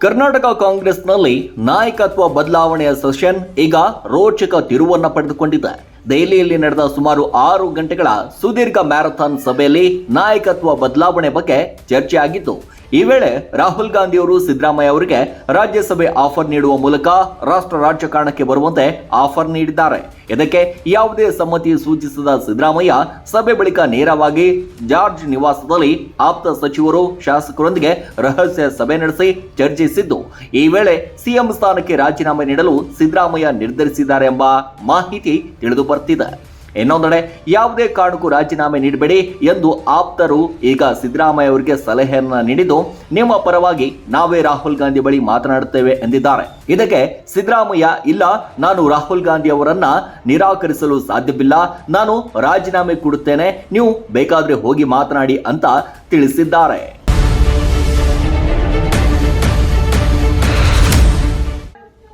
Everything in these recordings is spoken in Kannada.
ಕರ್ನಾಟಕ ಕಾಂಗ್ರೆಸ್ನಲ್ಲಿ ನಾಯಕತ್ವ ಬದಲಾವಣೆಯ ಸೆಷನ್ ಈಗ ರೋಚಕ ತಿರುವನ್ನು ಪಡೆದುಕೊಂಡಿದೆ. ದೆಹಲಿಯಲ್ಲಿ ನಡೆದ ಸುಮಾರು 6 ಗಂಟೆಗಳ ಸುದೀರ್ಘ ಮ್ಯಾರಥಾನ್ ಸಭೆಯಲ್ಲಿ ನಾಯಕತ್ವ ಬದಲಾವಣೆ ಬಗ್ಗೆ ಚರ್ಚೆ ಆಗಿತ್ತು. ಈ ವೇಳೆ ರಾಹುಲ್ ಗಾಂಧಿ ಅವರು ಸಿದ್ದರಾಮಯ್ಯ ಅವರಿಗೆ ರಾಜ್ಯಸಭೆ ಆಫರ್ ನೀಡುವ ಮೂಲಕ ರಾಷ್ಟ್ರ ರಾಜಕಾರಣಕ್ಕೆ ಬರುವಂತೆ ಆಫರ್ ನೀಡಿದ್ದಾರೆ. ಇದಕ್ಕೆ ಯಾವುದೇ ಸಮ್ಮತಿ ಸೂಚಿಸದ ಸಿದ್ದರಾಮಯ್ಯ ಸಭೆ ಬಳಿಕ ನೇರವಾಗಿ ಜಾರ್ಜ್ ನಿವಾಸದಲ್ಲಿ ಆಪ್ತ ಸಚಿವರು ಶಾಸಕರೊಂದಿಗೆ ರಹಸ್ಯ ಸಭೆ ನಡೆಸಿ ಚರ್ಚಿಸಿದ್ದು, ಈ ವೇಳೆ ಸಿಎಂ ಸ್ಥಾನಕ್ಕೆ ರಾಜೀನಾಮೆ ನೀಡಲು ಸಿದ್ದರಾಮಯ್ಯ ನಿರ್ಧರಿಸಿದ್ದಾರೆ ಎಂಬ ಮಾಹಿತಿ ತಿಳಿದು ಬರ್ತಿದೆ. ಇನ್ನೊಂದೆಡೆ ಯಾವುದೇ ಕಾರಣಕ್ಕೂ ರಾಜೀನಾಮೆ ನೀಡಬೇಡಿ ಎಂದು ಆಪ್ತರು ಈಗ ಸಿದ್ದರಾಮಯ್ಯ ಅವರಿಗೆ ಸಲಹೆಯನ್ನ ನೀಡಿದ್ದು, ನಿಮ್ಮ ಪರವಾಗಿ ನಾವೇ ರಾಹುಲ್ ಗಾಂಧಿ ಬಳಿ ಮಾತನಾಡುತ್ತೇವೆ ಎಂದಿದ್ದಾರೆ. ಇದಕ್ಕೆ ಸಿದ್ದರಾಮಯ್ಯ, ಇಲ್ಲ, ನಾನು ರಾಹುಲ್ ಗಾಂಧಿ ಅವರನ್ನ ನಿರಾಕರಿಸಲು ಸಾಧ್ಯವಿಲ್ಲ, ನಾನು ರಾಜೀನಾಮೆ ಕೊಡುತ್ತೇನೆ, ನೀವು ಬೇಕಾದ್ರೆ ಹೋಗಿ ಮಾತನಾಡಿ ಅಂತ ತಿಳಿಸಿದ್ದಾರೆ.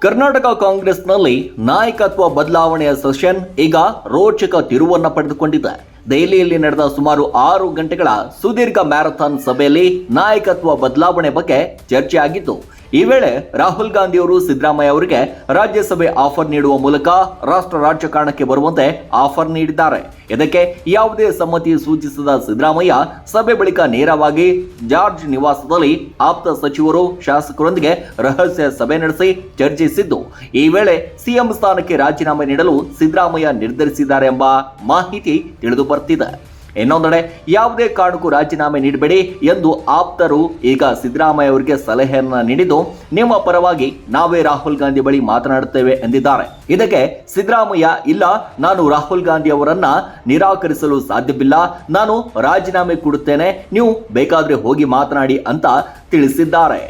ಕರ್ನಾಟಕ ಕಾಂಗ್ರೆಸ್ನಲ್ಲಿ ನಾಯಕತ್ವ ಬದಲಾವಣೆಯ ಸೆಷನ್ ಈಗ ರೋಚಕ ತಿರುವನ್ನು ಪಡೆದುಕೊಂಡಿದೆ. ದೆಹಲಿಯಲ್ಲಿ ನಡೆದ ಸುಮಾರು 6 ಗಂಟೆಗಳ ಸುದೀರ್ಘ ಮ್ಯಾರಥಾನ್ ಸಭೆಯಲ್ಲಿ ನಾಯಕತ್ವ ಬದಲಾವಣೆ ಬಗ್ಗೆ ಚರ್ಚೆ ಆಗಿತ್ತು. ಈ ವೇಳೆ ರಾಹುಲ್ ಗಾಂಧಿ ಅವರು ಸಿದ್ದರಾಮಯ್ಯ ಅವರಿಗೆ ರಾಜ್ಯಸಭೆ ಆಫರ್ ನೀಡುವ ಮೂಲಕ ರಾಷ್ಟ್ರ ರಾಜಕಾರಣಕ್ಕೆ ಬರುವಂತೆ ಆಫರ್ ನೀಡಿದ್ದಾರೆ. ಇದಕ್ಕೆ ಯಾವುದೇ ಸಮ್ಮತಿ ಸೂಚಿಸದ ಸಿದ್ದರಾಮಯ್ಯ ಸಭೆ ಬಳಿಕ ನೇರವಾಗಿ ಜಾರ್ಜ್ ನಿವಾಸದಲ್ಲಿ ಆಪ್ತ ಸಚಿವರು ಶಾಸಕರೊಂದಿಗೆ ರಹಸ್ಯ ಸಭೆ ನಡೆಸಿ ಚರ್ಚಿಸಿದ್ದು, ಈ ವೇಳೆ ಸಿಎಂ ಸ್ಥಾನಕ್ಕೆ ರಾಜೀನಾಮೆ ನೀಡಲು ಸಿದ್ದರಾಮಯ್ಯ ನಿರ್ಧರಿಸಿದ್ದಾರೆ ಎಂಬ ಮಾಹಿತಿ ತಿಳಿದು ಬರ್ತಿದೆ. ಇನ್ನೊಂದೆಡೆ ಯಾವುದೇ ಕಾರಣಕ್ಕೂ ರಾಜೀನಾಮೆ ನೀಡಬೇಡಿ ಎಂದು ಆಪ್ತರು ಈಗ ಸಿದ್ದರಾಮಯ್ಯ ಅವರಿಗೆ ಸಲಹೆಯನ್ನ ನೀಡಿದ್ದು, ನಿಮ್ಮ ಪರವಾಗಿ ನಾವೇ ರಾಹುಲ್ ಗಾಂಧಿ ಬಳಿ ಮಾತನಾಡುತ್ತೇವೆ ಎಂದಿದ್ದಾರೆ. ಇದಕ್ಕೆ ಸಿದ್ದರಾಮಯ್ಯ, ಇಲ್ಲ, ನಾನು ರಾಹುಲ್ ಗಾಂಧಿ ಅವರನ್ನ ನಿರಾಕರಿಸಲು ಸಾಧ್ಯವಿಲ್ಲ, ನಾನು ರಾಜೀನಾಮೆ ಕೊಡುತ್ತೇನೆ, ನೀವು ಬೇಕಾದ್ರೆ ಹೋಗಿ ಮಾತನಾಡಿ ಅಂತ ತಿಳಿಸಿದ್ದಾರೆ.